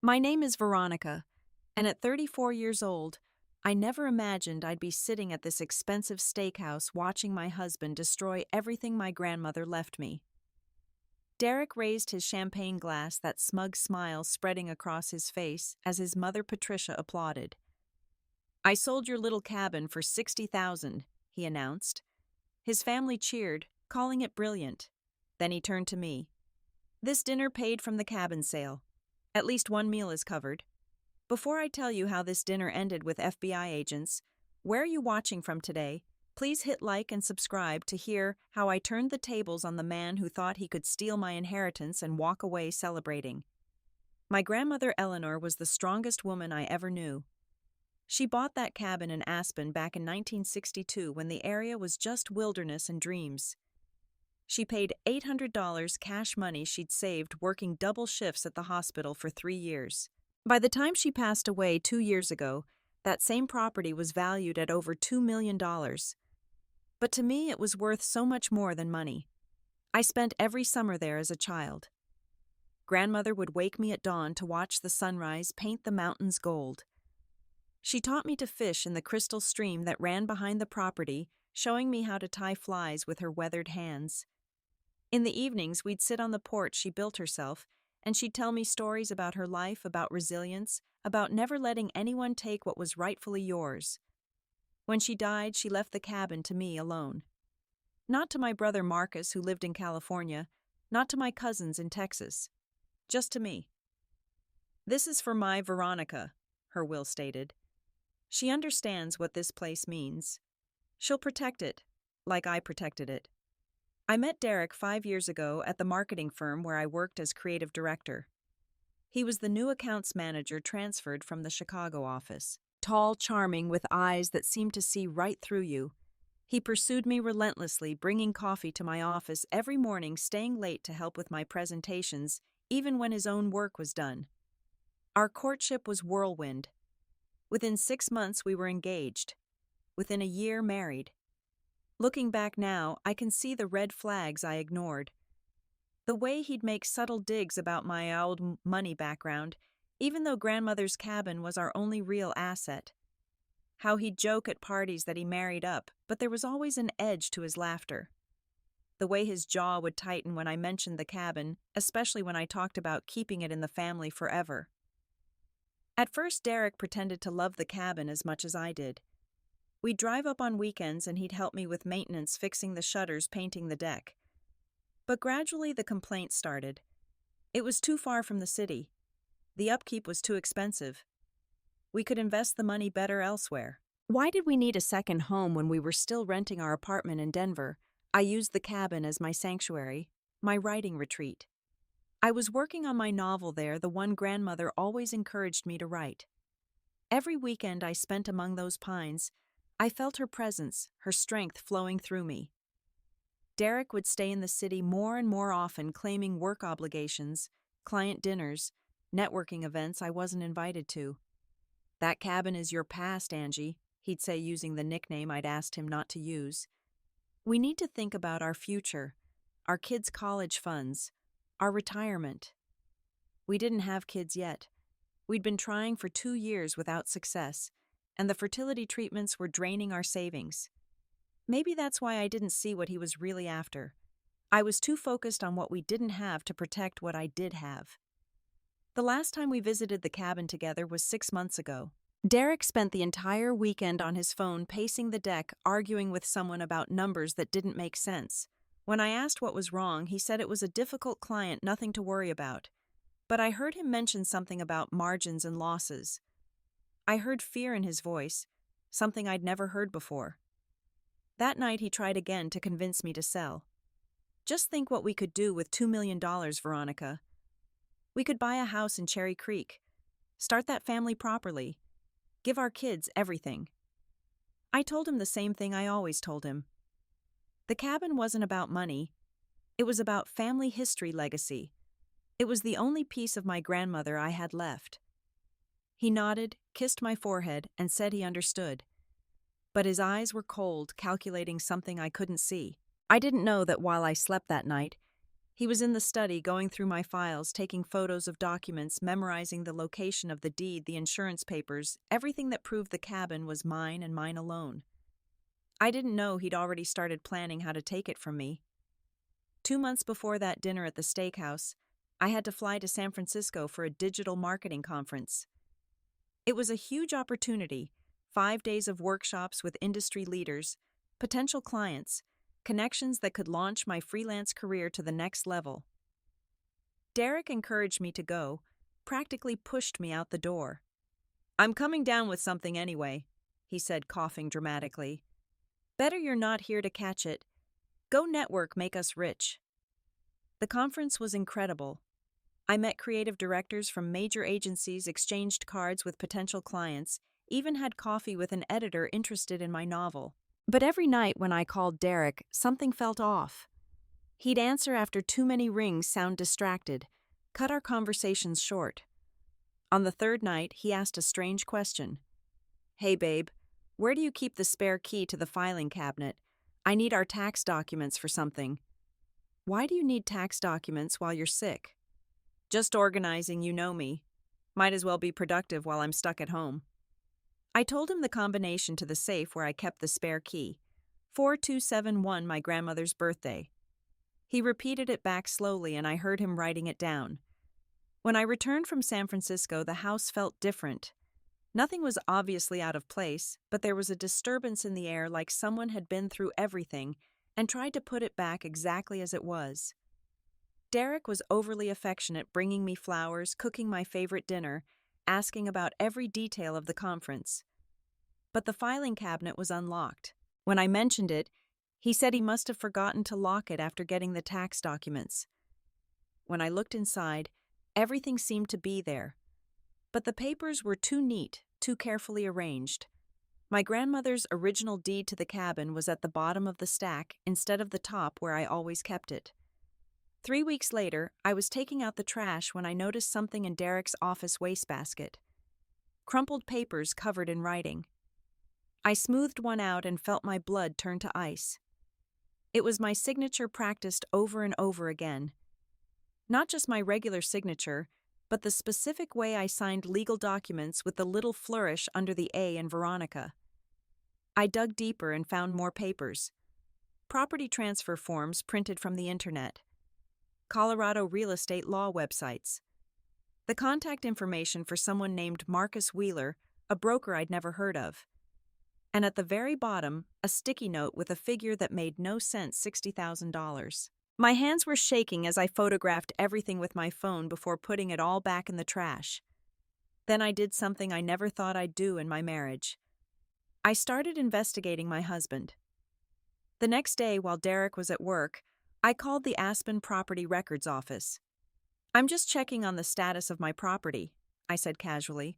My name is Veronica, and at 34 years old, I never imagined I'd be sitting at this expensive steakhouse watching my husband destroy everything my grandmother left me. Derek raised his champagne glass, that smug smile spreading across his face as his mother Patricia applauded. "I sold your little cabin for 60,000, he announced. His family cheered, calling it brilliant. Then he turned to me. "This dinner paid from the cabin sale. At least one meal is covered. Before I tell you how this dinner ended with FBI agents, where are you watching from today? Please hit like and subscribe to hear how I turned the tables on the man who thought he could steal my inheritance and walk away celebrating. My grandmother Eleanor was the strongest woman I ever knew. She bought that cabin in Aspen back in 1962 when the area was just wilderness and dreams. She paid $800 cash money she'd saved working double shifts at the hospital for 3 years. By the time she passed away 2 years ago, that same property was valued at over $2 million. But to me, it was worth so much more than money. I spent every summer there as a child. Grandmother would wake me at dawn to watch the sunrise paint the mountains gold. She taught me to fish in the crystal stream that ran behind the property, showing me how to tie flies with her weathered hands. In the evenings, we'd sit on the porch she built herself, and she'd tell me stories about her life, about resilience, about never letting anyone take what was rightfully yours. When she died, she left the cabin to me alone. Not to my brother Marcus, who lived in California, not to my cousins in Texas. Just to me. "This is for my Veronica," her will stated. "She understands what this place means. She'll protect it, like I protected it." I met Derek 5 years ago at the marketing firm where I worked as creative director. He was the new accounts manager transferred from the Chicago office. Tall, charming, with eyes that seemed to see right through you. He pursued me relentlessly, bringing coffee to my office every morning, staying late to help with my presentations, even when his own work was done. Our courtship was whirlwind. Within 6 months, we were engaged. Within a year, married. Looking back now, I can see the red flags I ignored. The way he'd make subtle digs about my old money background, even though grandmother's cabin was our only real asset. How he'd joke at parties that he married up, but there was always an edge to his laughter. The way his jaw would tighten when I mentioned the cabin, especially when I talked about keeping it in the family forever. At first, Derek pretended to love the cabin as much as I did. We'd drive up on weekends and he'd help me with maintenance, fixing the shutters, painting the deck. But gradually the complaints started. It was too far from the city. The upkeep was too expensive. We could invest the money better elsewhere. Why did we need a second home when we were still renting our apartment in Denver? I used the cabin as my sanctuary, my writing retreat. I was working on my novel there, the one grandmother always encouraged me to write. Every weekend I spent among those pines, I felt her presence, her strength flowing through me. Derek would stay in the city more and more often, claiming work obligations, client dinners, networking events I wasn't invited to. "That cabin is your past, Angie," he'd say, using the nickname I'd asked him not to use. "We need to think about our future, our kids' college funds, our retirement." We didn't have kids yet. We'd been trying for 2 years without success, and the fertility treatments were draining our savings. Maybe that's why I didn't see what he was really after. I was too focused on what we didn't have to protect what I did have. The last time we visited the cabin together was 6 months ago. Derek spent the entire weekend on his phone pacing the deck, arguing with someone about numbers that didn't make sense. When I asked what was wrong, he said it was a difficult client, nothing to worry about. But I heard him mention something about margins and losses. I heard fear in his voice, something I'd never heard before. That night he tried again to convince me to sell. "Just think what we could do with $2 million, Veronica. We could buy a house in Cherry Creek, start that family properly, give our kids everything." I told him the same thing I always told him. The cabin wasn't about money. It was about family history, legacy. It was the only piece of my grandmother I had left. He nodded, kissed my forehead, and said he understood. But his eyes were cold, calculating something I couldn't see. I didn't know that while I slept that night, He was in the study going through my files, taking photos of documents, memorizing the location of the deed, the insurance papers, everything that proved the cabin was mine and mine alone. I didn't know he'd already started planning how to take it from me. 2 months before that dinner at the steakhouse, I had to fly to San Francisco for a digital marketing conference. It was a huge opportunity, 5 days of workshops with industry leaders, potential clients, connections that could launch my freelance career to the next level. Derek encouraged me to go, practically pushed me out the door. "I'm coming down with something anyway," he said, coughing dramatically. "Better you're not here to catch it. Go network, make us rich." The conference was incredible. I met creative directors from major agencies, exchanged cards with potential clients, even had coffee with an editor interested in my novel. But every night when I called Derek, something felt off. He'd answer after too many rings, sound distracted, cut our conversations short. On the third night, he asked a strange question. "Hey babe, where do you keep the spare key to the filing cabinet? I need our tax documents for something." "Why do you need tax documents while you're sick?" "Just organizing, you know me. Might as well be productive while I'm stuck at home." I told him the combination to the safe where I kept the spare key, 4271, my grandmother's birthday. He repeated it back slowly and I heard him writing it down. When I returned from San Francisco, the house felt different. Nothing was obviously out of place, but there was a disturbance in the air, like someone had been through everything and tried to put it back exactly as it was. Derek was overly affectionate, bringing me flowers, cooking my favorite dinner, asking about every detail of the conference. But the filing cabinet was unlocked. When I mentioned it, he said he must have forgotten to lock it after getting the tax documents. When I looked inside, everything seemed to be there. But the papers were too neat, too carefully arranged. My grandmother's original deed to the cabin was at the bottom of the stack instead of the top where I always kept it. 3 weeks later, I was taking out the trash when I noticed something in Derek's office wastebasket. Crumpled papers covered in writing. I smoothed one out and felt my blood turn to ice. It was my signature practiced over and over again. Not just my regular signature, but the specific way I signed legal documents with the little flourish under the A in Veronica. I dug deeper and found more papers. Property transfer forms printed from the internet. Colorado real estate law websites. The contact information for someone named Marcus Wheeler, a broker I'd never heard of. And at the very bottom, a sticky note with a figure that made no sense, $60,000. My hands were shaking as I photographed everything with my phone before putting it all back in the trash. Then I did something I never thought I'd do in my marriage. I started investigating my husband. The next day, while Derek was at work, I called the Aspen Property Records office. "I'm just checking on the status of my property," I said casually.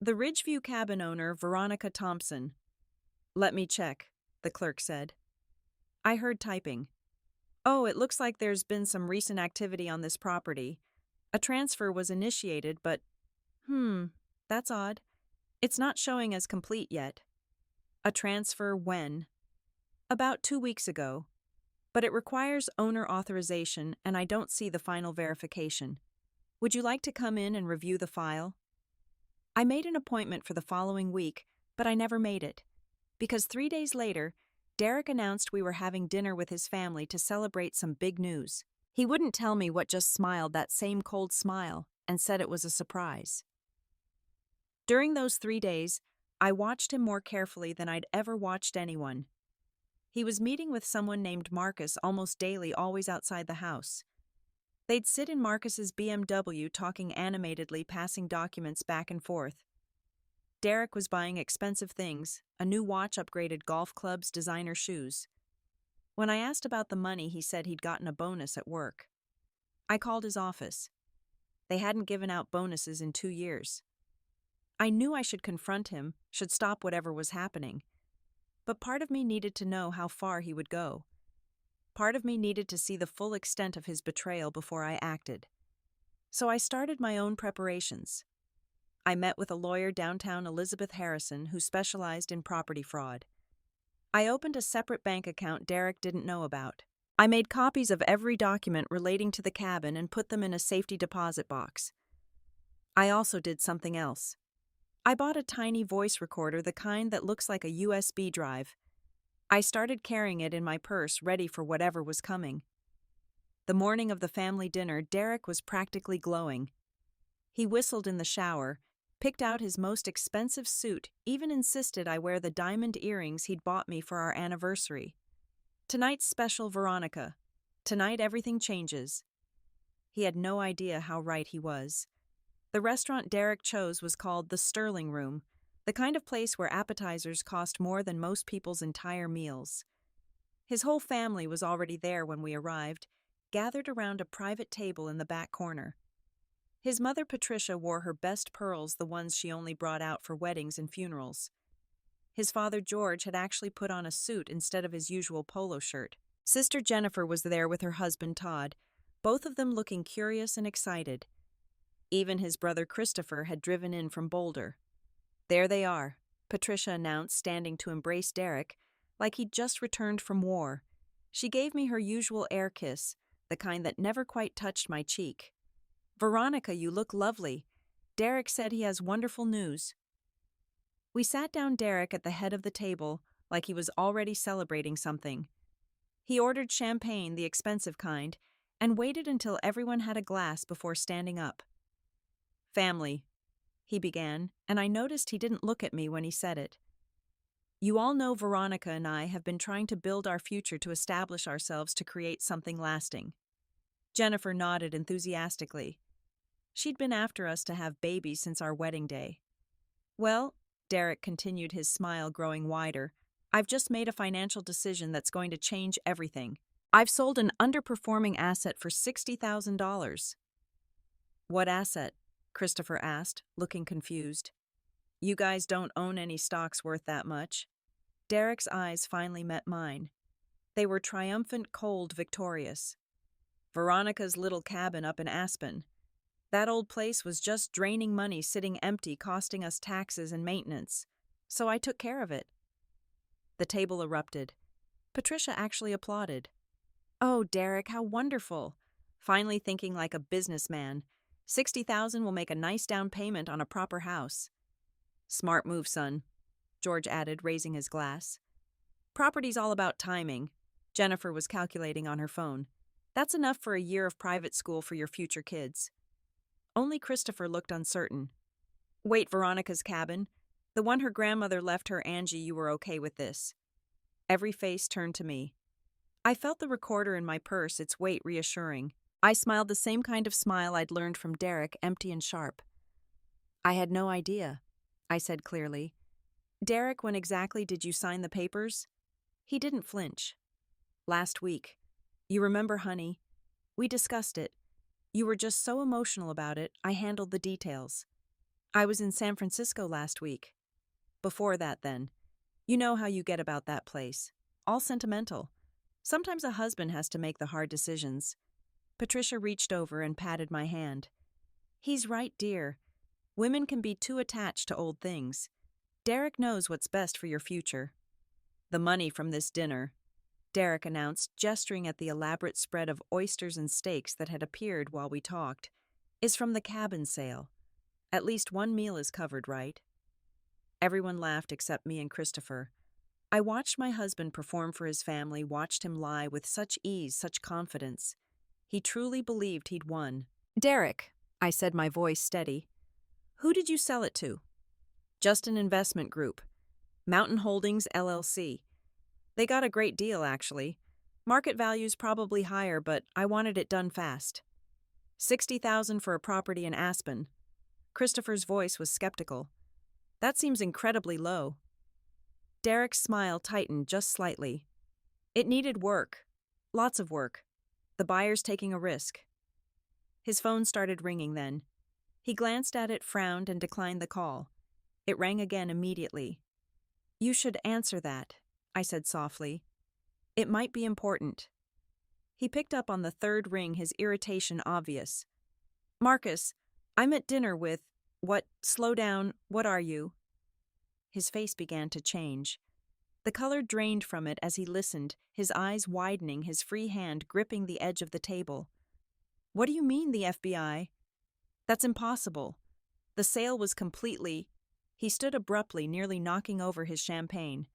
"The Ridgeview cabin owner, Veronica Thompson." "Let me check," the clerk said. I heard typing. "Oh, it looks like there's been some recent activity on this property. A transfer was initiated, but that's odd. It's not showing as complete yet." "A transfer when?" "About 2 weeks ago. But it requires owner authorization, and I don't see the final verification. Would you like to come in and review the file?" I made an appointment for the following week, but I never made it. Because 3 days later, Derek announced we were having dinner with his family to celebrate some big news. He wouldn't tell me what just smiled that same cold smile and said it was a surprise. During those 3 days, I watched him more carefully than I'd ever watched anyone. He was meeting with someone named Marcus almost daily, always outside the house. They'd sit in Marcus's BMW talking animatedly, passing documents back and forth. Derek was buying expensive things, a new watch, upgraded golf clubs, designer shoes. When I asked about the money, he said he'd gotten a bonus at work. I called his office. They hadn't given out bonuses in 2 years. I knew I should confront him, should stop whatever was happening. But part of me needed to know how far he would go. Part of me needed to see the full extent of his betrayal before I acted. So I started my own preparations. I met with a lawyer downtown, Elizabeth Harrison, who specialized in property fraud. I opened a separate bank account Derek didn't know about. I made copies of every document relating to the cabin and put them in a safety deposit box. I also did something else. I bought a tiny voice recorder, the kind that looks like a USB drive. I started carrying it in my purse, ready for whatever was coming. The morning of the family dinner, Derek was practically glowing. He whistled in the shower, picked out his most expensive suit, even insisted I wear the diamond earrings he'd bought me for our anniversary. Tonight's special, Veronica. Tonight everything changes. He had no idea how right he was. The restaurant Derek chose was called the Sterling Room, the kind of place where appetizers cost more than most people's entire meals. His whole family was already there when we arrived, gathered around a private table in the back corner. His mother Patricia wore her best pearls, the ones she only brought out for weddings and funerals. His father George had actually put on a suit instead of his usual polo shirt. Sister Jennifer was there with her husband Todd, both of them looking curious and excited. Even his brother Christopher had driven in from Boulder. "There they are," Patricia announced, standing to embrace Derek, like he'd just returned from war. She gave me her usual air kiss, the kind that never quite touched my cheek. "Veronica, you look lovely. Derek said he has wonderful news." We sat down Derek at the head of the table, like he was already celebrating something. He ordered champagne, the expensive kind, and waited until everyone had a glass before standing up. "Family," he began, and I noticed he didn't look at me when he said it. "You all know Veronica and I have been trying to build our future, to establish ourselves, to create something lasting." Jennifer nodded enthusiastically. She'd been after us to have babies since our wedding day. "Well," Derek continued, his smile growing wider, "I've just made a financial decision that's going to change everything. I've sold an underperforming asset for $60,000. "What asset?" Christopher asked, looking confused. "You guys don't own any stocks worth that much." Derek's eyes finally met mine. They were triumphant, cold, victorious. "Veronica's little cabin up in Aspen. That old place was just draining money, sitting empty, costing us taxes and maintenance. So I took care of it." The table erupted. Patricia actually applauded. "Oh, Derek, how wonderful. Finally thinking like a businessman. 60,000 will make a nice down payment on a proper house." "Smart move, son," George added, raising his glass. "Property's all about timing." Jennifer was calculating on her phone. "That's enough for a year of private school for your future kids." Only Christopher looked uncertain. "Wait, Veronica's cabin? The one her grandmother left her, Angie, you were okay with this?" Every face turned to me. I felt the recorder in my purse, its weight reassuring. I smiled the same kind of smile I'd learned from Derek, empty and sharp. "I had no idea," I said clearly. "Derek, when exactly did you sign the papers?" He didn't flinch. "Last week. You remember, honey? We discussed it. You were just so emotional about it, I handled the details. I was in San Francisco last week. Before that, then. You know how you get about that place. All sentimental. Sometimes a husband has to make the hard decisions." Patricia reached over and patted my hand. "He's right, dear. Women can be too attached to old things. Derek knows what's best for your future." "The money from this dinner," Derek announced, gesturing at the elaborate spread of oysters and steaks that had appeared while we talked, "is from the cabin sale. At least one meal is covered, right?" Everyone laughed except me and Christopher. I watched my husband perform for his family, watched him lie with such ease, such confidence. He truly believed he'd won. "Derek," I said, my voice steady, "who did you sell it to?" "Just an investment group. Mountain Holdings, LLC. They got a great deal, actually. Market value's probably higher, but I wanted it done fast. 60,000 for a property in Aspen." Christopher's voice was skeptical. "That seems incredibly low." Derek's smile tightened just slightly. "It needed work. Lots of work. The buyer's taking a risk." His phone started ringing then. He glanced at it, frowned, and declined the call. It rang again immediately. "You should answer that," I said softly. "It might be important." He picked up on the third ring, his irritation obvious. "Marcus, I'm at dinner with— What? Slow down. What are you?" His face began to change. The color drained from it as he listened, his eyes widening, his free hand gripping the edge of the table. What do you mean, the FBI? That's impossible. The sale was completely. He stood abruptly, nearly knocking over his champagne.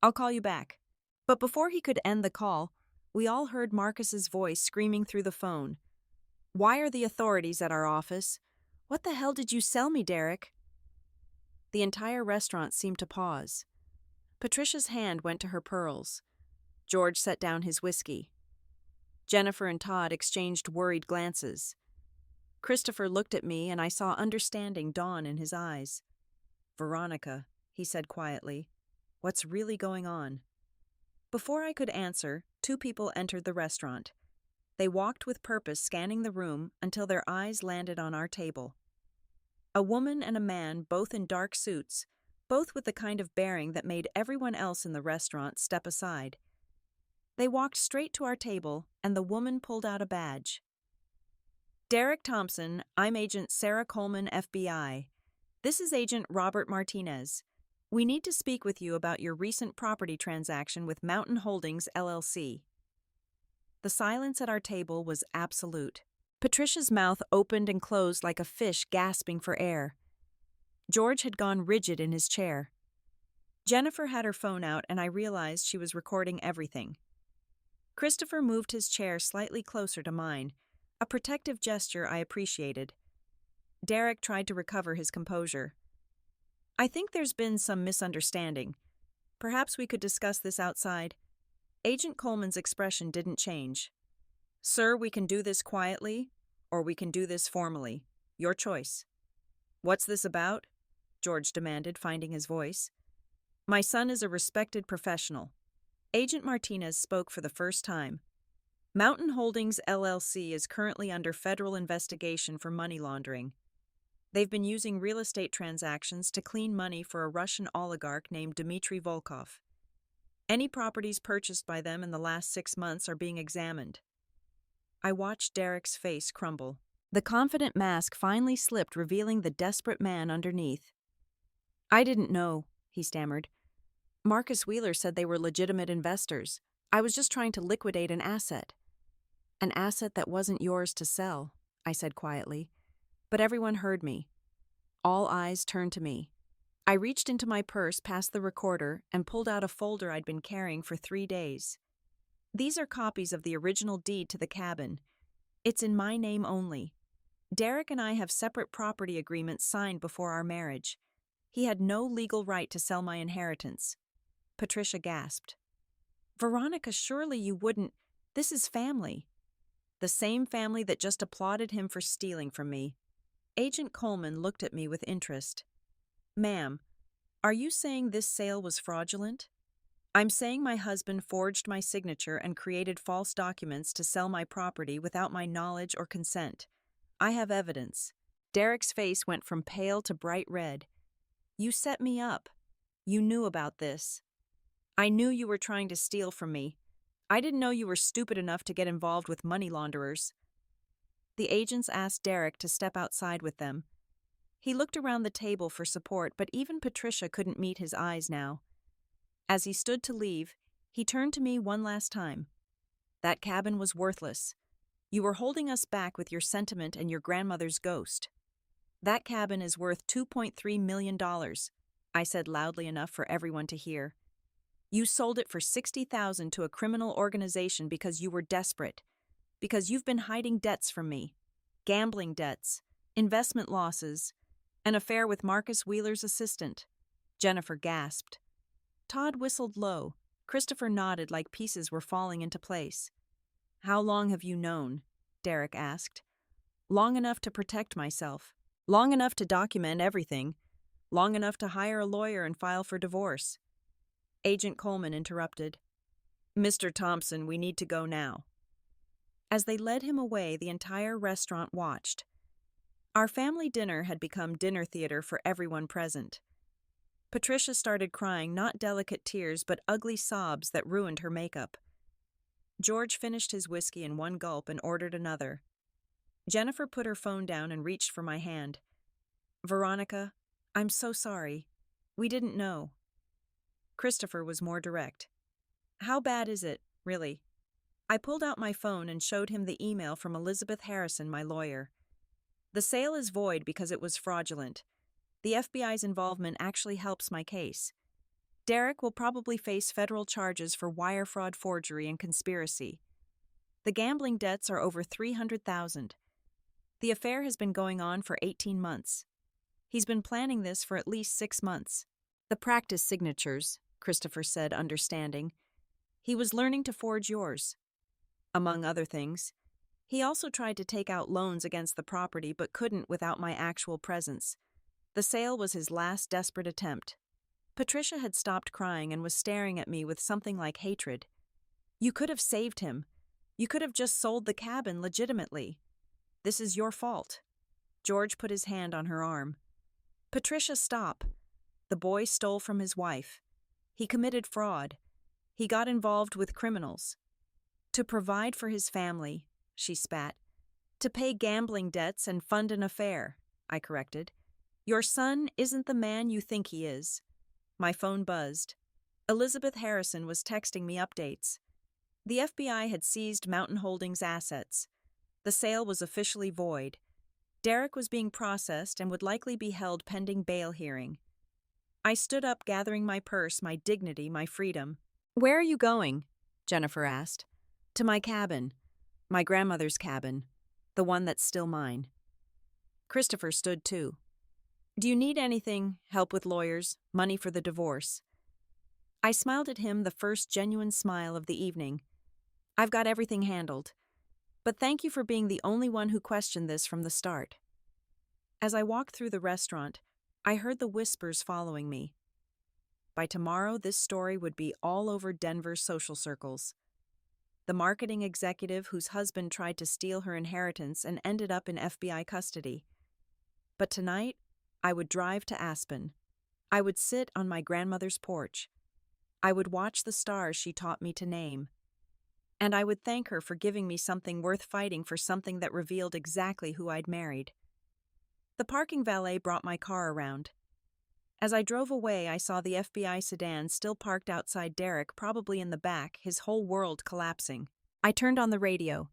I'll call you back. But before he could end the call, we all heard Marcus's voice screaming through the phone. Why are the authorities at our office? What the hell did you sell me, Derek? The entire restaurant seemed to pause. Patricia's hand went to her pearls. George set down his whiskey. Jennifer and Todd exchanged worried glances. Christopher looked at me, and I saw understanding dawn in his eyes. Veronica, he said quietly, what's really going on? Before I could answer, two people entered the restaurant. They walked with purpose, scanning the room until their eyes landed on our table. A woman and a man, both in dark suits, both with the kind of bearing that made everyone else in the restaurant step aside. They walked straight to our table, and the woman pulled out a badge. Derek Thompson, I'm Agent Sarah Coleman, FBI. This is Agent Robert Martinez. We need to speak with you about your recent property transaction with Mountain Holdings, LLC. The silence at our table was absolute. Patricia's mouth opened and closed like a fish gasping for air. George had gone rigid in his chair. Jennifer had her phone out, and I realized she was recording everything. Christopher moved his chair slightly closer to mine, a protective gesture I appreciated. Derek tried to recover his composure. I think there's been some misunderstanding. Perhaps we could discuss this outside. Agent Coleman's expression didn't change. Sir, we can do this quietly, or we can do this formally. Your choice. What's this about? George demanded, finding his voice. My son is a respected professional. Agent Martinez spoke for the first time. Mountain Holdings, LLC is currently under federal investigation for money laundering. They've been using real estate transactions to clean money for a Russian oligarch named Dmitry Volkov. Any properties purchased by them in the last 6 months are being examined. I watched Derek's face crumble. The confident mask finally slipped, revealing the desperate man underneath. I didn't know, he stammered. Marcus Wheeler said they were legitimate investors. I was just trying to liquidate an asset. An asset that wasn't yours to sell, I said quietly. But everyone heard me. All eyes turned to me. I reached into my purse past the recorder and pulled out a folder I'd been carrying for 3 days. These are copies of the original deed to the cabin. It's in my name only. Derek and I have separate property agreements signed before our marriage. He had no legal right to sell my inheritance. Patricia gasped. Veronica, surely you wouldn't. This is family. The same family that just applauded him for stealing from me. Agent Coleman looked at me with interest. Ma'am, are you saying this sale was fraudulent? I'm saying my husband forged my signature and created false documents to sell my property without my knowledge or consent. I have evidence. Derek's face went from pale to bright red. You set me up. You knew about this. I knew you were trying to steal from me. I didn't know you were stupid enough to get involved with money launderers. The agents asked Derek to step outside with them. He looked around the table for support, but even Patricia couldn't meet his eyes now. As he stood to leave, he turned to me one last time. That cabin was worthless. You were holding us back with your sentiment and your grandmother's ghost. That cabin is worth $2.3 million, I said loudly enough for everyone to hear. You sold it for $60,000 to a criminal organization because you were desperate, because you've been hiding debts from me, gambling debts, investment losses, an affair with Marcus Wheeler's assistant. Jennifer gasped. Todd whistled low. Christopher nodded like pieces were falling into place. How long have you known? Derek asked. Long enough to protect myself. Long enough to document everything. Long enough to hire a lawyer and file for divorce. Agent Coleman interrupted. Mr. Thompson, we need to go now. As they led him away, the entire restaurant watched. Our family dinner had become dinner theater for everyone present. Patricia started crying, not delicate tears, but ugly sobs that ruined her makeup. George finished his whiskey in one gulp and ordered another. Jennifer put her phone down and reached for my hand. Veronica, I'm so sorry. We didn't know. Christopher was more direct. How bad is it, really? I pulled out my phone and showed him the email from Elizabeth Harrison, my lawyer. The sale is void because it was fraudulent. The FBI's involvement actually helps my case. Derek will probably face federal charges for wire fraud, forgery, and conspiracy. The gambling debts are over $300,000. The affair has been going on for 18 months. He's been planning this for at least 6 months. The practice signatures, Christopher said, understanding. He was learning to forge yours. Among other things, he also tried to take out loans against the property but couldn't without my actual presence. The sale was his last desperate attempt. Patricia had stopped crying and was staring at me with something like hatred. You could have saved him. You could have just sold the cabin legitimately. This is your fault. George put his hand on her arm. Patricia, stop. The boy stole from his wife. He committed fraud. He got involved with criminals. To provide for his family, she spat. To pay gambling debts and fund an affair, I corrected. Your son isn't the man you think he is. My phone buzzed. Elizabeth Harrison was texting me updates. The FBI had seized Mountain Holdings' assets. The sale was officially void. Derek was being processed and would likely be held pending bail hearing. I stood up, gathering my purse, my dignity, my freedom. Where are you going? Jennifer asked. To my cabin. My grandmother's cabin. The one that's still mine. Christopher stood too. Do you need anything? Help with lawyers? Money for the divorce? I smiled at him, the first genuine smile of the evening. I've got everything handled. But thank you for being the only one who questioned this from the start. As I walked through the restaurant, I heard the whispers following me. By tomorrow, this story would be all over Denver's social circles. The marketing executive whose husband tried to steal her inheritance and ended up in FBI custody. But tonight, I would drive to Aspen. I would sit on my grandmother's porch. I would watch the stars she taught me to name. And I would thank her for giving me something worth fighting for, something that revealed exactly who I'd married. The parking valet brought my car around. As I drove away, I saw the FBI sedan still parked outside Derek, probably in the back, his whole world collapsing. I turned on the radio.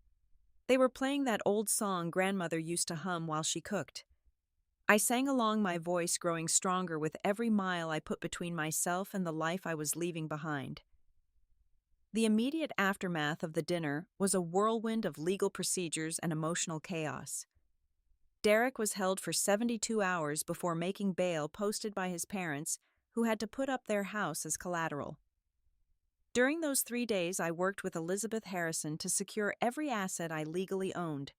They were playing that old song Grandmother used to hum while she cooked. I sang along, my voice growing stronger with every mile I put between myself and the life I was leaving behind. The immediate aftermath of the dinner was a whirlwind of legal procedures and emotional chaos. Derek was held for 72 hours before making bail posted by his parents, who had to put up their house as collateral. During those 3 days, I worked with Elizabeth Harrison to secure every asset I legally owned.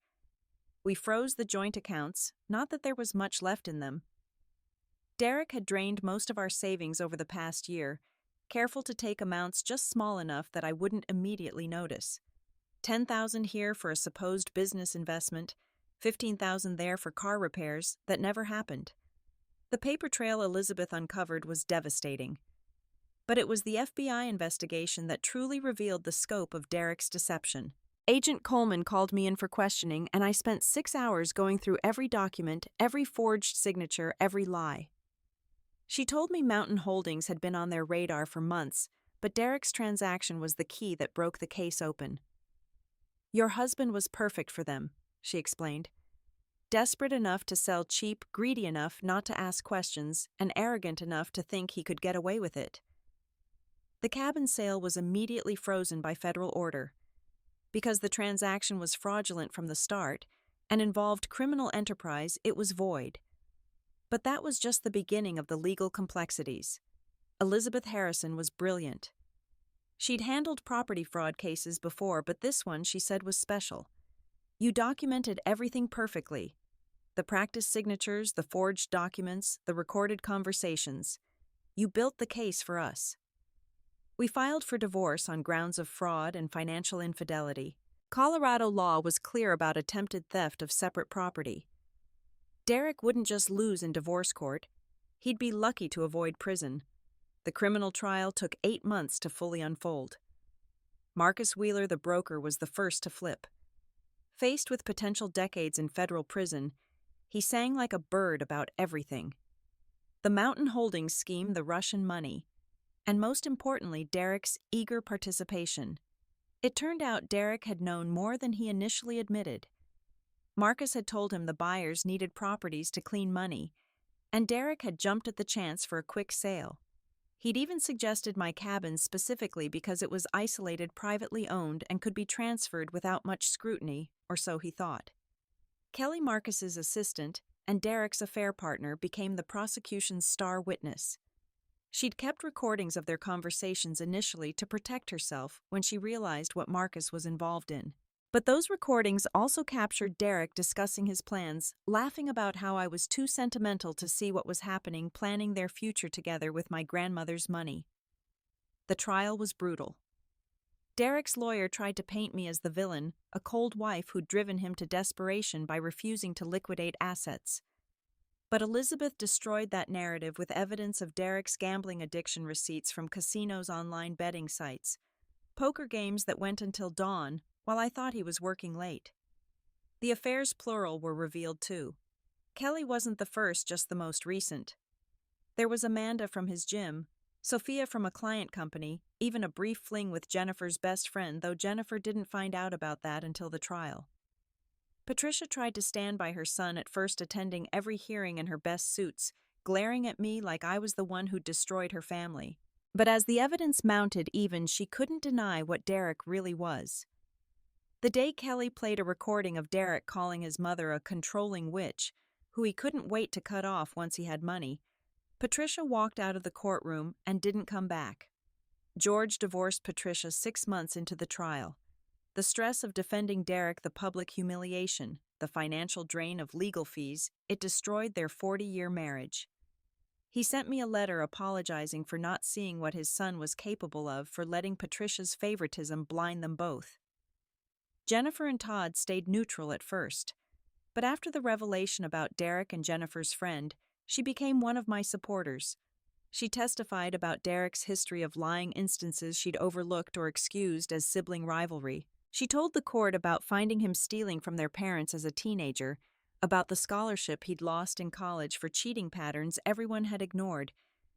We froze the joint accounts, not that there was much left in them. Derek had drained most of our savings over the past year, careful to take amounts just small enough that I wouldn't immediately notice. $10,000 here for a supposed business investment, $15,000 there for car repairs that never happened. The paper trail Elizabeth uncovered was devastating. But it was the FBI investigation that truly revealed the scope of Derek's deception. Agent Coleman called me in for questioning, and I spent 6 hours going through every document, every forged signature, every lie. She told me Mountain Holdings had been on their radar for months, but Derek's transaction was the key that broke the case open. Your husband was perfect for them, she explained. Desperate enough to sell cheap, greedy enough not to ask questions, and arrogant enough to think he could get away with it. The cabin sale was immediately frozen by federal order. Because the transaction was fraudulent from the start and involved criminal enterprise, it was void. But that was just the beginning of the legal complexities. Elizabeth Harrison was brilliant. She'd handled property fraud cases before, but this one, she said, was special. You documented everything perfectly. The practice signatures, the forged documents, the recorded conversations. You built the case for us. We filed for divorce on grounds of fraud and financial infidelity. Colorado law was clear about attempted theft of separate property. Derek wouldn't just lose in divorce court. He'd be lucky to avoid prison. The criminal trial took 8 months to fully unfold. Marcus Wheeler, the broker, was the first to flip. Faced with potential decades in federal prison, he sang like a bird about everything. The Mountain Holdings scheme, the Russian money, and most importantly, Derek's eager participation. It turned out Derek had known more than he initially admitted. Marcus had told him the buyers needed properties to clean money, and Derek had jumped at the chance for a quick sale. He'd even suggested my cabin specifically because it was isolated, privately owned, and could be transferred without much scrutiny, or so he thought. Kelly, Marcus's assistant and Derek's affair partner, became the prosecution's star witness. She'd kept recordings of their conversations initially to protect herself when she realized what Marcus was involved in. But those recordings also captured Derek discussing his plans, laughing about how I was too sentimental to see what was happening, planning their future together with my grandmother's money. The trial was brutal. Derek's lawyer tried to paint me as the villain, a cold wife who'd driven him to desperation by refusing to liquidate assets. But Elizabeth destroyed that narrative with evidence of Derek's gambling addiction receipts from casinos' online betting sites, poker games that went until dawn while I thought he was working late. The affairs, plural, were revealed too. Kelly wasn't the first, just the most recent. There was Amanda from his gym, Sophia from a client company, even a brief fling with Jennifer's best friend, though Jennifer didn't find out about that until the trial. Patricia tried to stand by her son, at first attending every hearing in her best suits, glaring at me like I was the one who'd destroyed her family. But as the evidence mounted, even she couldn't deny what Derek really was. The day Kelly played a recording of Derek calling his mother a controlling witch, who he couldn't wait to cut off once he had money, Patricia walked out of the courtroom and didn't come back. George divorced Patricia 6 months into the trial. The stress of defending Derek, the public humiliation, the financial drain of legal fees, it destroyed their 40-year marriage. He sent me a letter apologizing for not seeing what his son was capable of, for letting Patricia's favoritism blind them both. Jennifer and Todd stayed neutral at first, but after the revelation about Derek and Jennifer's friend, she became one of my supporters. She testified about Derek's history of lying, instances she'd overlooked or excused as sibling rivalry. She told the court about finding him stealing from their parents as a teenager, about the scholarship he'd lost in college for cheating patterns everyone had ignored,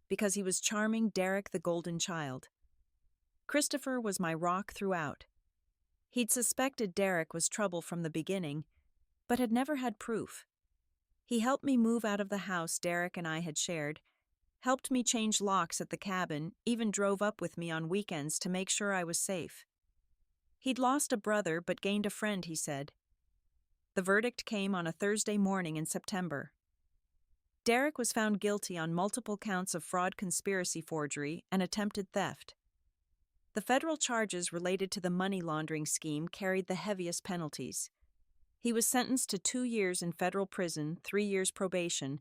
because he was charming Derek, the golden child. Christopher was my rock throughout. He'd suspected Derek was trouble from the beginning, but had never had proof. He helped me move out of the house Derek and I had shared, helped me change locks at the cabin, even drove up with me on weekends to make sure I was safe. He'd lost a brother but gained a friend, he said. The verdict came on a Thursday morning in September. Derek was found guilty on multiple counts of fraud, conspiracy, forgery, and attempted theft. The federal charges related to the money laundering scheme carried the heaviest penalties. He was sentenced to 2 years in federal prison, 3 years probation,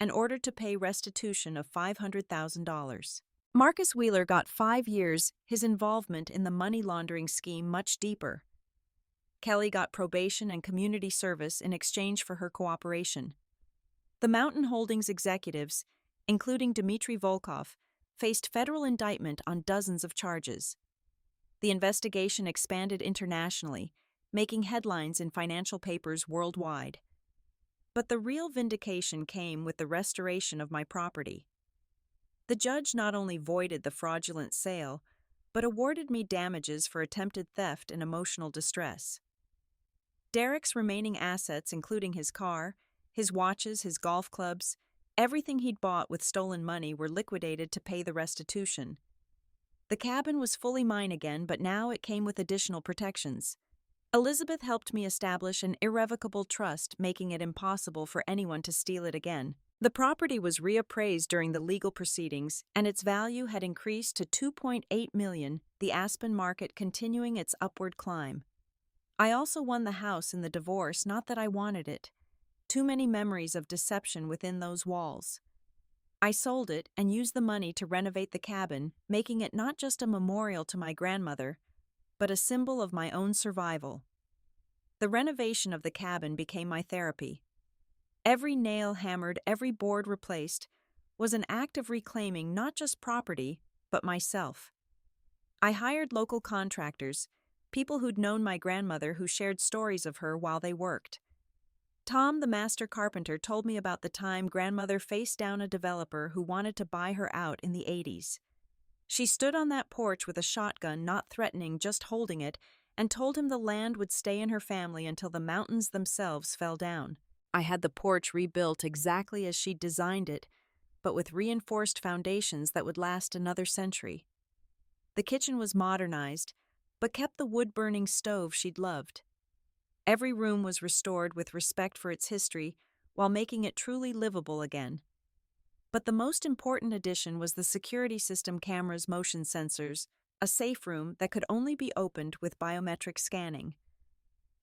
and ordered to pay restitution of $500,000. Marcus Wheeler got 5 years, his involvement in the money laundering scheme much deeper. Kelly got probation and community service in exchange for her cooperation. The Mountain Holdings executives, including Dmitry Volkov, faced federal indictment on dozens of charges. The investigation expanded internationally, making headlines in financial papers worldwide. But the real vindication came with the restoration of my property. The judge not only voided the fraudulent sale, but awarded me damages for attempted theft and emotional distress. Derek's remaining assets, including his car, his watches, his golf clubs, everything he'd bought with stolen money, were liquidated to pay the restitution. The cabin was fully mine again, but now it came with additional protections. Elizabeth helped me establish an irrevocable trust, making it impossible for anyone to steal it again. The property was reappraised during the legal proceedings, and its value had increased to $2.8 million, the Aspen market continuing its upward climb. I also won the house in the divorce, not that I wanted it. Too many memories of deception within those walls. I sold it and used the money to renovate the cabin, making it not just a memorial to my grandmother, but a symbol of my own survival. The renovation of the cabin became my therapy. Every nail hammered, every board replaced, was an act of reclaiming not just property, but myself. I hired local contractors, people who'd known my grandmother, who shared stories of her while they worked. Tom, the master carpenter, told me about the time grandmother faced down a developer who wanted to buy her out in the 80s. She stood on that porch with a shotgun, not threatening, just holding it, and told him the land would stay in her family until the mountains themselves fell down. I had the porch rebuilt exactly as she'd designed it, but with reinforced foundations that would last another century. The kitchen was modernized, but kept the wood-burning stove she'd loved. Every room was restored with respect for its history while making it truly livable again. But the most important addition was the security system camera's motion sensors, a safe room that could only be opened with biometric scanning.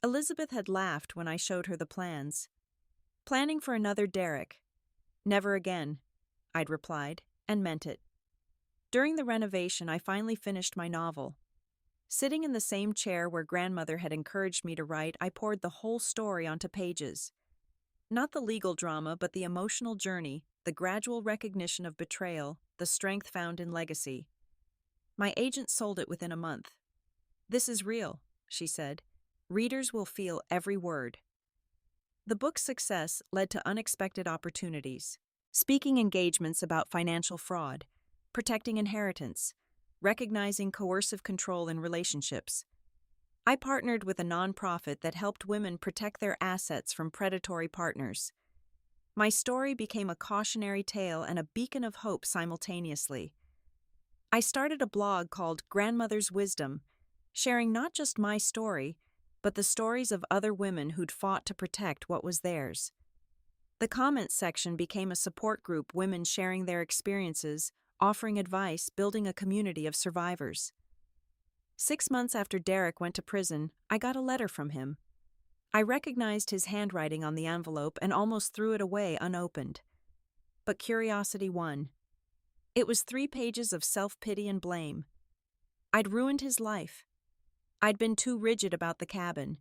Elizabeth had laughed when I showed her the plans. Planning for another Derek. Never again, I'd replied, and meant it. During the renovation, I finally finished my novel. Sitting in the same chair where grandmother had encouraged me to write, I poured the whole story onto pages. Not the legal drama, but the emotional journey, the gradual recognition of betrayal, the strength found in legacy. My agent sold it within a month. "This is real," she said. "Readers will feel every word." The book's success led to unexpected opportunities. Speaking engagements about financial fraud, protecting inheritance, recognizing coercive control in relationships. I partnered with a nonprofit that helped women protect their assets from predatory partners. My story became a cautionary tale and a beacon of hope simultaneously. I started a blog called Grandmother's Wisdom, sharing not just my story, but the stories of other women who'd fought to protect what was theirs. The comments section became a support group, women sharing their experiences, offering advice, building a community of survivors. 6 months after Derek went to prison, I got a letter from him. I recognized his handwriting on the envelope and almost threw it away unopened. But curiosity won. It was 3 pages of self-pity and blame. I'd ruined his life. I'd been too rigid about the cabin.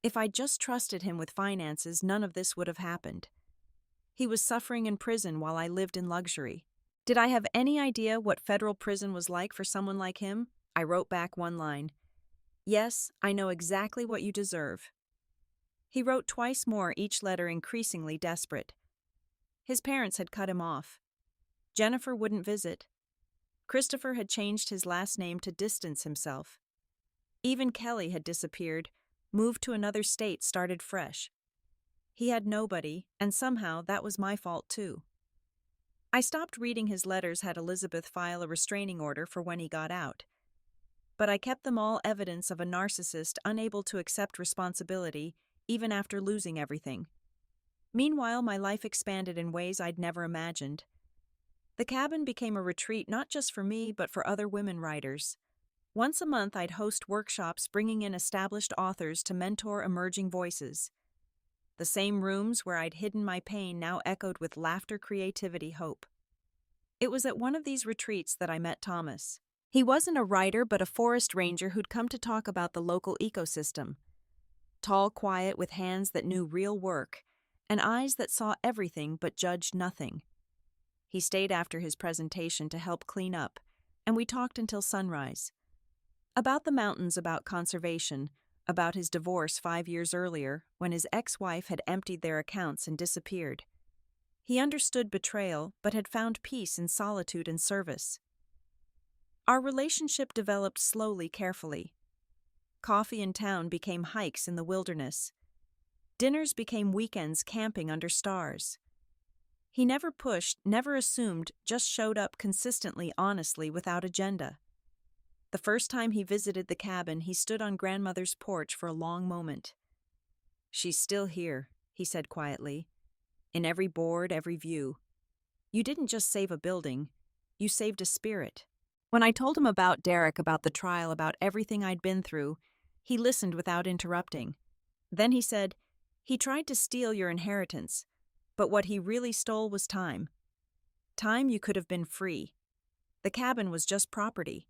If I'd just trusted him with finances, none of this would have happened. He was suffering in prison while I lived in luxury. Did I have any idea what federal prison was like for someone like him? I wrote back one line. "Yes, I know exactly what you deserve." He wrote twice more, each letter increasingly desperate. His parents had cut him off. Jennifer wouldn't visit. Christopher had changed his last name to distance himself. Even Kelly had disappeared, moved to another state, started fresh. He had nobody, and somehow that was my fault too. I stopped reading his letters, had Elizabeth file a restraining order for when he got out. But I kept them all evidence of a narcissist unable to accept responsibility, even after losing everything. Meanwhile, my life expanded in ways I'd never imagined. The cabin became a retreat not just for me, but for other women writers. Once a month, I'd host workshops bringing in established authors to mentor emerging voices. The same rooms where I'd hidden my pain now echoed with laughter, creativity, hope. It was at one of these retreats that I met Thomas. He wasn't a writer, but a forest ranger who'd come to talk about the local ecosystem. Tall, quiet, with hands that knew real work, and eyes that saw everything but judged nothing. He stayed after his presentation to help clean up, and we talked until sunrise. About the mountains, about conservation, about his divorce 5 years earlier when his ex-wife had emptied their accounts and disappeared. He understood betrayal, but had found peace in solitude and service. Our relationship developed slowly, carefully. Coffee in town became hikes in the wilderness. Dinners became weekends camping under stars. He never pushed, never assumed, just showed up consistently, honestly, without agenda. The first time he visited the cabin, he stood on grandmother's porch for a long moment. "She's still here," he said quietly. "In every board, every view. You didn't just save a building, you saved a spirit." When I told him about Derek, about the trial, about everything I'd been through, he listened without interrupting. Then he said, "He tried to steal your inheritance, but what he really stole was time. Time you could have been free. The cabin was just property.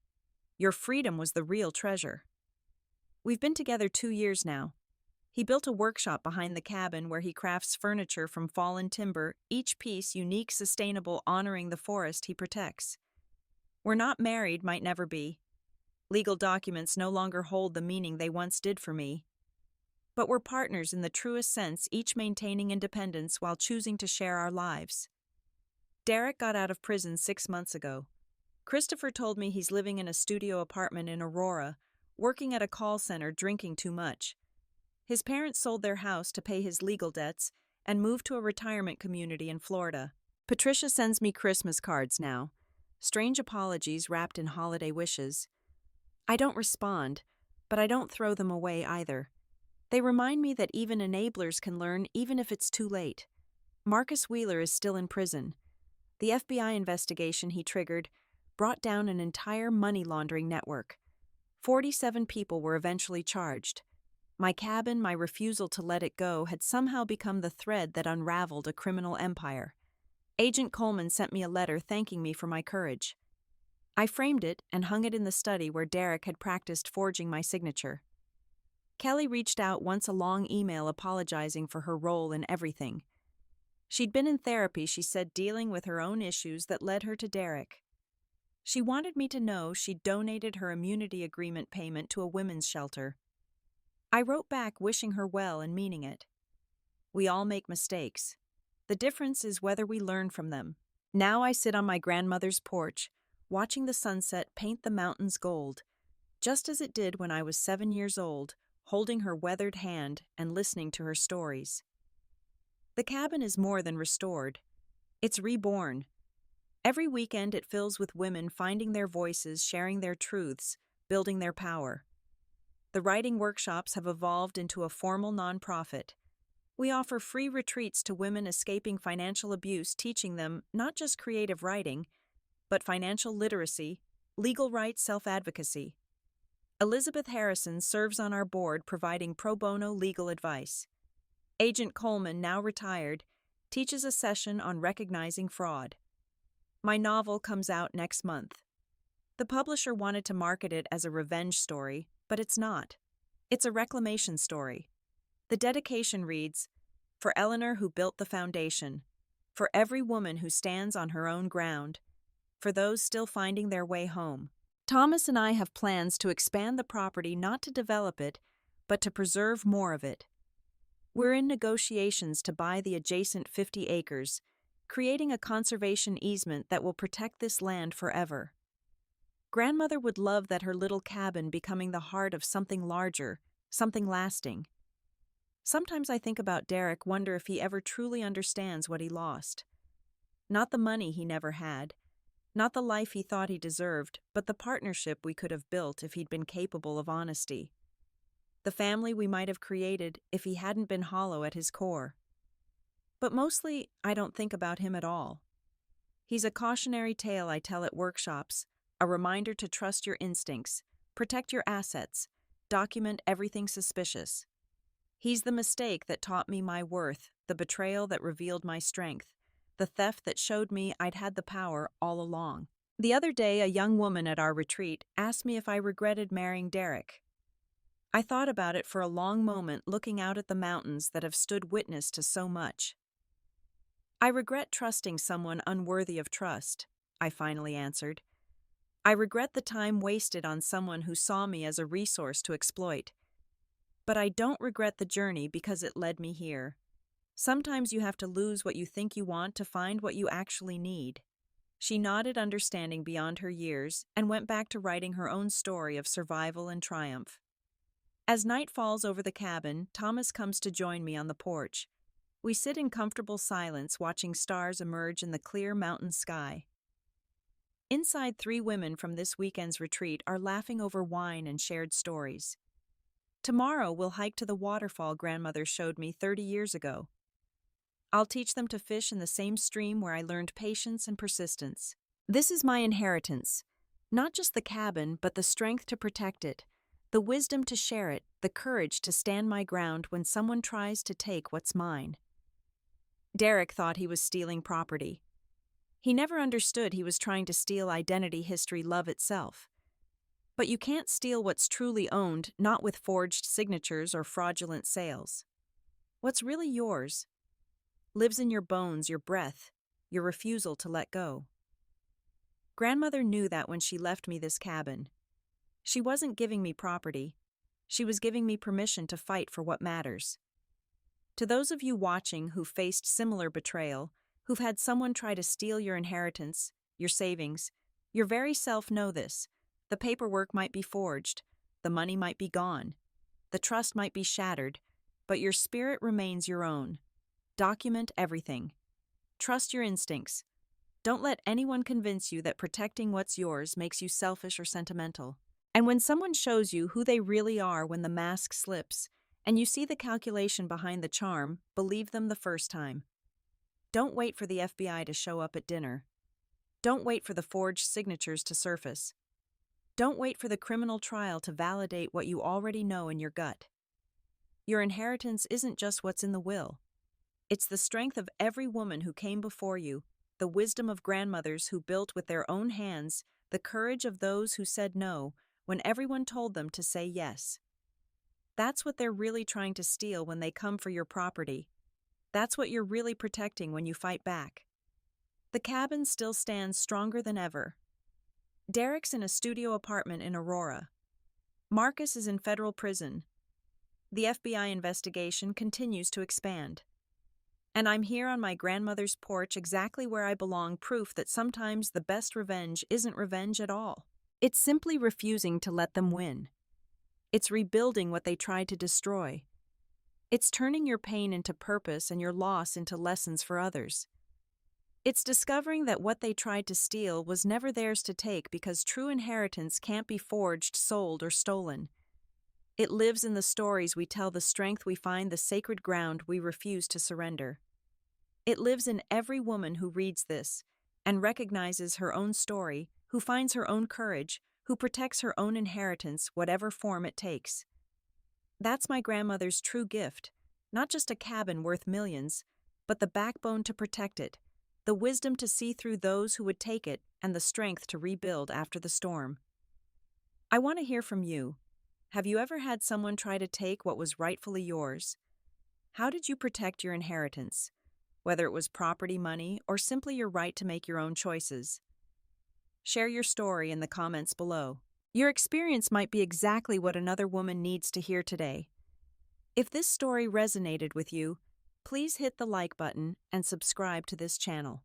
Your freedom was the real treasure." We've been together 2 years now. He built a workshop behind the cabin where he crafts furniture from fallen timber, each piece unique, sustainable, honoring the forest he protects. We're not married, might never be. Legal documents no longer hold the meaning they once did for me. But we're partners in the truest sense, each maintaining independence while choosing to share our lives. Derek got out of prison 6 months ago. Christopher told me he's living in a studio apartment in Aurora, working at a call center, drinking too much. His parents sold their house to pay his legal debts and moved to a retirement community in Florida. Patricia sends me Christmas cards now, strange apologies wrapped in holiday wishes. I don't respond, but I don't throw them away either. They remind me that even enablers can learn even if it's too late. Marcus Wheeler is still in prison. The FBI investigation he triggered brought down an entire money laundering network. 47 people were eventually charged. My cabin, my refusal to let it go, had somehow become the thread that unraveled a criminal empire. Agent Coleman sent me a letter thanking me for my courage. I framed it and hung it in the study where Derek had practiced forging my signature. Kelly reached out once, a long email apologizing for her role in everything. She'd been in therapy, she said, dealing with her own issues that led her to Derek. She wanted me to know she'd donated her immunity agreement payment to a women's shelter. I wrote back wishing her well and meaning it. We all make mistakes. The difference is whether we learn from them. Now I sit on my grandmother's porch, watching the sunset paint the mountains gold, just as it did when I was 7 years old, holding her weathered hand and listening to her stories. The cabin is more than restored. It's reborn. Every weekend it fills with women finding their voices, sharing their truths, building their power. The writing workshops have evolved into a formal nonprofit. We offer free retreats to women escaping financial abuse, teaching them not just creative writing, but financial literacy, legal rights, self-advocacy. Elizabeth Harrison serves on our board, providing pro bono legal advice. Agent Coleman, now retired, teaches a session on recognizing fraud. My novel comes out next month. The publisher wanted to market it as a revenge story, but it's not. It's a reclamation story. The dedication reads, "For Eleanor who built the foundation, for every woman who stands on her own ground, for those still finding their way home." Thomas and I have plans to expand the property, not to develop it, but to preserve more of it. We're in negotiations to buy the adjacent 50 acres, creating a conservation easement that will protect this land forever. Grandmother would love that, her little cabin becoming the heart of something larger, something lasting. Sometimes I think about Derek, wonder if he ever truly understands what he lost. Not the money he never had, not the life he thought he deserved, but the partnership we could have built if he'd been capable of honesty. The family we might have created if he hadn't been hollow at his core. But mostly, I don't think about him at all. He's a cautionary tale I tell at workshops, a reminder to trust your instincts, protect your assets, document everything suspicious. He's the mistake that taught me my worth, the betrayal that revealed my strength, the theft that showed me I'd had the power all along. The other day, a young woman at our retreat asked me if I regretted marrying Derek. I thought about it for a long moment, looking out at the mountains that have stood witness to so much. I regret trusting someone unworthy of trust, I finally answered. I regret the time wasted on someone who saw me as a resource to exploit. But I don't regret the journey because it led me here. Sometimes you have to lose what you think you want to find what you actually need. She nodded, understanding beyond her years, and went back to writing her own story of survival and triumph. As night falls over the cabin, Thomas comes to join me on the porch. We sit in comfortable silence, watching stars emerge in the clear mountain sky. Inside, 3 women from this weekend's retreat are laughing over wine and shared stories. Tomorrow we'll hike to the waterfall grandmother showed me 30 years ago. I'll teach them to fish in the same stream where I learned patience and persistence. This is my inheritance, not just the cabin, but the strength to protect it, the wisdom to share it, the courage to stand my ground when someone tries to take what's mine. Derek thought he was stealing property. He never understood he was trying to steal identity, history, love itself. But you can't steal what's truly owned, not with forged signatures or fraudulent sales. What's really yours lives in your bones, your breath, your refusal to let go. Grandmother knew that when she left me this cabin. She wasn't giving me property. She was giving me permission to fight for what matters. To those of you watching who've faced similar betrayal, who've had someone try to steal your inheritance, your savings, Your very self know this. The paperwork might be forged, the money might be gone, the trust might be shattered, but your spirit remains your own. Document everything. Trust your instincts. Don't let anyone convince you that protecting what's yours makes you selfish or sentimental. And when someone shows you who they really are when the mask slips, and you see the calculation behind the charm, believe them the first time. Don't wait for the FBI to show up at dinner. Don't wait for the forged signatures to surface. Don't wait for the criminal trial to validate what you already know in your gut. Your inheritance isn't just what's in the will. It's the strength of every woman who came before you, the wisdom of grandmothers who built with their own hands, the courage of those who said no when everyone told them to say yes. That's what they're really trying to steal when they come for your property. That's what you're really protecting when you fight back. The cabin still stands stronger than ever. Derek's in a studio apartment in Aurora. Marcus is in federal prison. The FBI investigation continues to expand. And I'm here on my grandmother's porch exactly where I belong, proof that sometimes the best revenge isn't revenge at all. It's simply refusing to let them win. It's rebuilding what they tried to destroy. It's turning your pain into purpose and your loss into lessons for others. It's discovering that what they tried to steal was never theirs to take because true inheritance can't be forged, sold, or stolen. It lives in the stories we tell, the strength we find, the sacred ground we refuse to surrender. It lives in every woman who reads this and recognizes her own story, who finds her own courage, who protects her own inheritance, whatever form it takes. That's my grandmother's true gift, not just a cabin worth millions, but the backbone to protect it, the wisdom to see through those who would take it, and the strength to rebuild after the storm. I want to hear from you. Have you ever had someone try to take what was rightfully yours? How did you protect your inheritance, whether it was property, money, or simply your right to make your own choices? Share your story in the comments below. Your experience might be exactly what another woman needs to hear today. If this story resonated with you, please hit the like button and subscribe to this channel.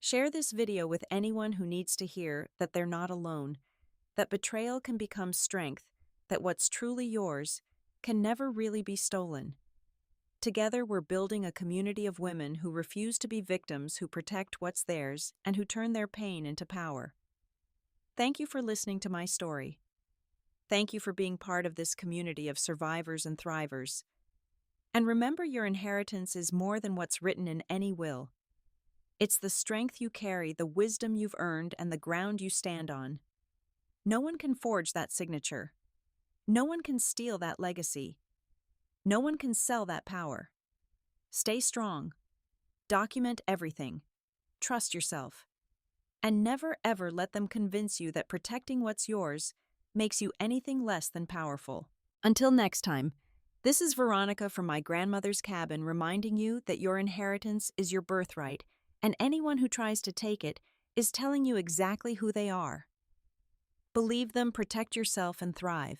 Share this video with anyone who needs to hear that they're not alone, that betrayal can become strength, that what's truly yours can never really be stolen. Together, we're building a community of women who refuse to be victims, who protect what's theirs, and who turn their pain into power. Thank you for listening to my story. Thank you for being part of this community of survivors and thrivers. And remember, your inheritance is more than what's written in any will. It's the strength you carry, the wisdom you've earned, and the ground you stand on. No one can forge that signature. No one can steal that legacy. No one can sell that power. Stay strong. Document everything. Trust yourself. And never ever let them convince you that protecting what's yours makes you anything less than powerful. Until next time, this is Veronica from my grandmother's cabin, reminding you that your inheritance is your birthright, and anyone who tries to take it is telling you exactly who they are. Believe them, protect yourself, and thrive.